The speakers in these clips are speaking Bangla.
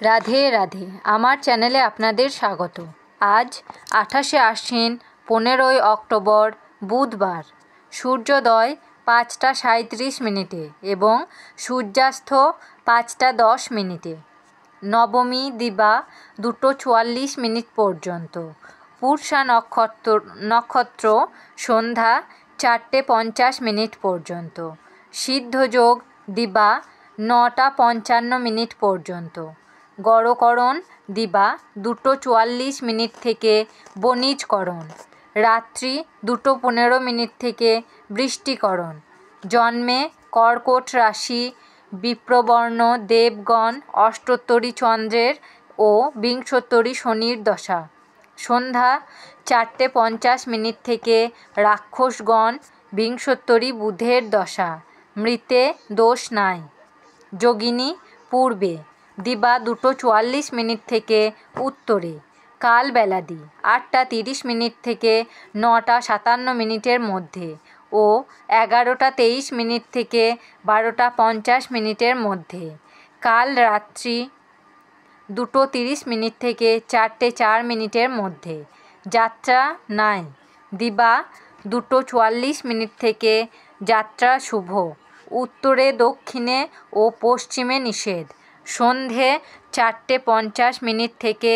রাধে রাধে, আমার চ্যানেলে আপনাদের স্বাগত। আজ 28শে আশ্বিন 15ই অক্টোবর বুধবার। সূর্যোদয় 5টা 37 মিনিটে এবং সূর্যাস্ত 5টা 10 মিনিটে। নবমী দিবা 2টো 44 মিনিট পর্যন্ত। পূর্ষা নক্ষত্র সন্ধ্যা 4টে 50 মিনিট পর্যন্ত। সিদ্ধযোগ দিবা 9টা 55 মিনিট পর্যন্ত। গড়করণ দিবা 2টো 44 মিনিট থেকে বণিজকরণ। রাত্রি 2টো 15 মিনিট থেকে বৃষ্টিকরণ। জন্মে কর্কট রাশি, বিপ্রবর্ণ, দেবগণ, অষ্টোত্তরী চন্দ্রের ও বিংশোত্তরী শনির দশা। সন্ধ্যা 4টে 50 মিনিট থেকে রাক্ষসগণ, বিংশোত্তরী বুধের দশা। মৃতে দোষ নাই। যোগিনী পূর্বে দিবা 2টো 44 মিনিট থেকে উত্তরে। কাল বেলাদি 8টা 30 মিনিট থেকে 9টা 57 মিনিটের মধ্যে ও 11টা 23 মিনিট থেকে 12টা 50 মিনিটের মধ্যে। কাল রাত্রি 2টো 30 মিনিট থেকে 4টে 4 মিনিটের মধ্যে। যাত্রা নাই। দিবা 2টো 44 মিনিট থেকে যাত্রা শুভ। উত্তরে, দক্ষিণে ও পশ্চিমে নিষেধ। সন্ধে 4টে 50 মিনিট থেকে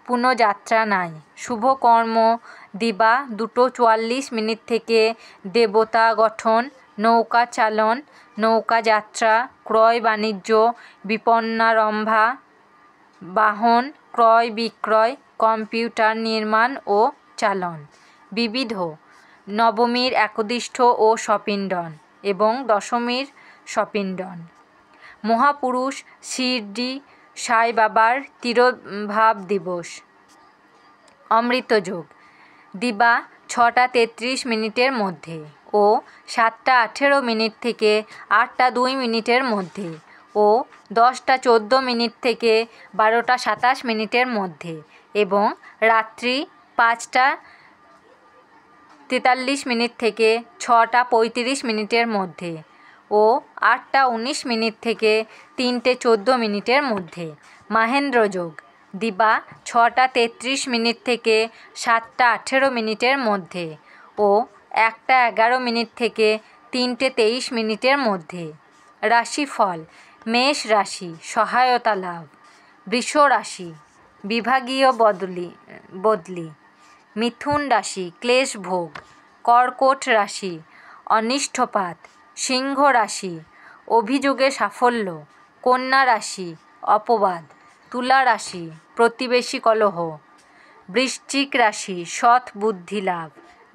পুনঃযাত্রা নাই। শুভকর্ম দিবা 2টো 44 মিনিট থেকে দেবতা গঠন, নৌকা চালন, নৌকা যাত্রা, ক্রয় বাণিজ্য, বিপন্নারম্ভা, বাহন ক্রয় বিক্রয়, কম্পিউটার নির্মাণ ও চালন। বিবিধ নবমীর একদিষ্ঠ ও সপিণ্ডন এবং দশমীর সপিণ্ডন। মহাপুরুষ শিরডি সাই বাবার তিরোভাব দিবস। অমৃতযোগ দিবা 6টা 33 মিনিটের মধ্যে ও 7টা 18 মিনিট থেকে 8টা 2 মিনিটের মধ্যে ও 10টা 14 মিনিট থেকে 12টা 27 মিনিটের মধ্যে এবং রাত্রি 5টা 43 মিনিট থেকে 6টা 35 মিনিটের মধ্যে ও 8টা 19 মিনিট থেকে 3টে 14 মিনিটের মধ্যে। মাহেন্দ্রযোগ দিবা 6টা 33 মিনিট থেকে 7টা 18 মিনিটের মধ্যে ও 1টা 11 মিনিট থেকে 3টে 23 মিনিটের মধ্যে। রাশিফল: মেষ রাশি সহায়তা লাভ। বৃষ রাশি বিভাগীয় বদলি। মিথুন রাশি ক্লেশ ভোগ। কর্কট রাশি অনিষ্টপাত। সিংহ রাশি অভিযোগে সাফল্য। কন্যা রাশি অপবাদ। তুলা রাশি প্রতিবেশী কলহ। বৃশ্চিক রাশি সৎ বুদ্ধি লাভ।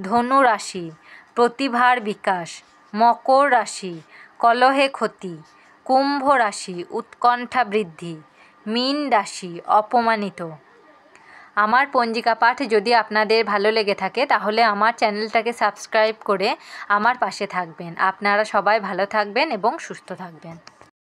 ধনু রাশি প্রতিভার বিকাশ। মকর রাশি কলহে ক্ষতি। কুম্ভ রাশি উৎকণ্ঠা বৃদ্ধি। মীন রাশি অপমানিত। আমার পঞ্জিকা পাঠ যদি আপনাদের ভালো লেগে থাকে তাহলে আমার চ্যানেলটাকে সাবস্ক্রাইব করে আমার পাশে থাকবেন। আপনারা সবাই ভালো থাকবেন এবং সুস্থ থাকবেন।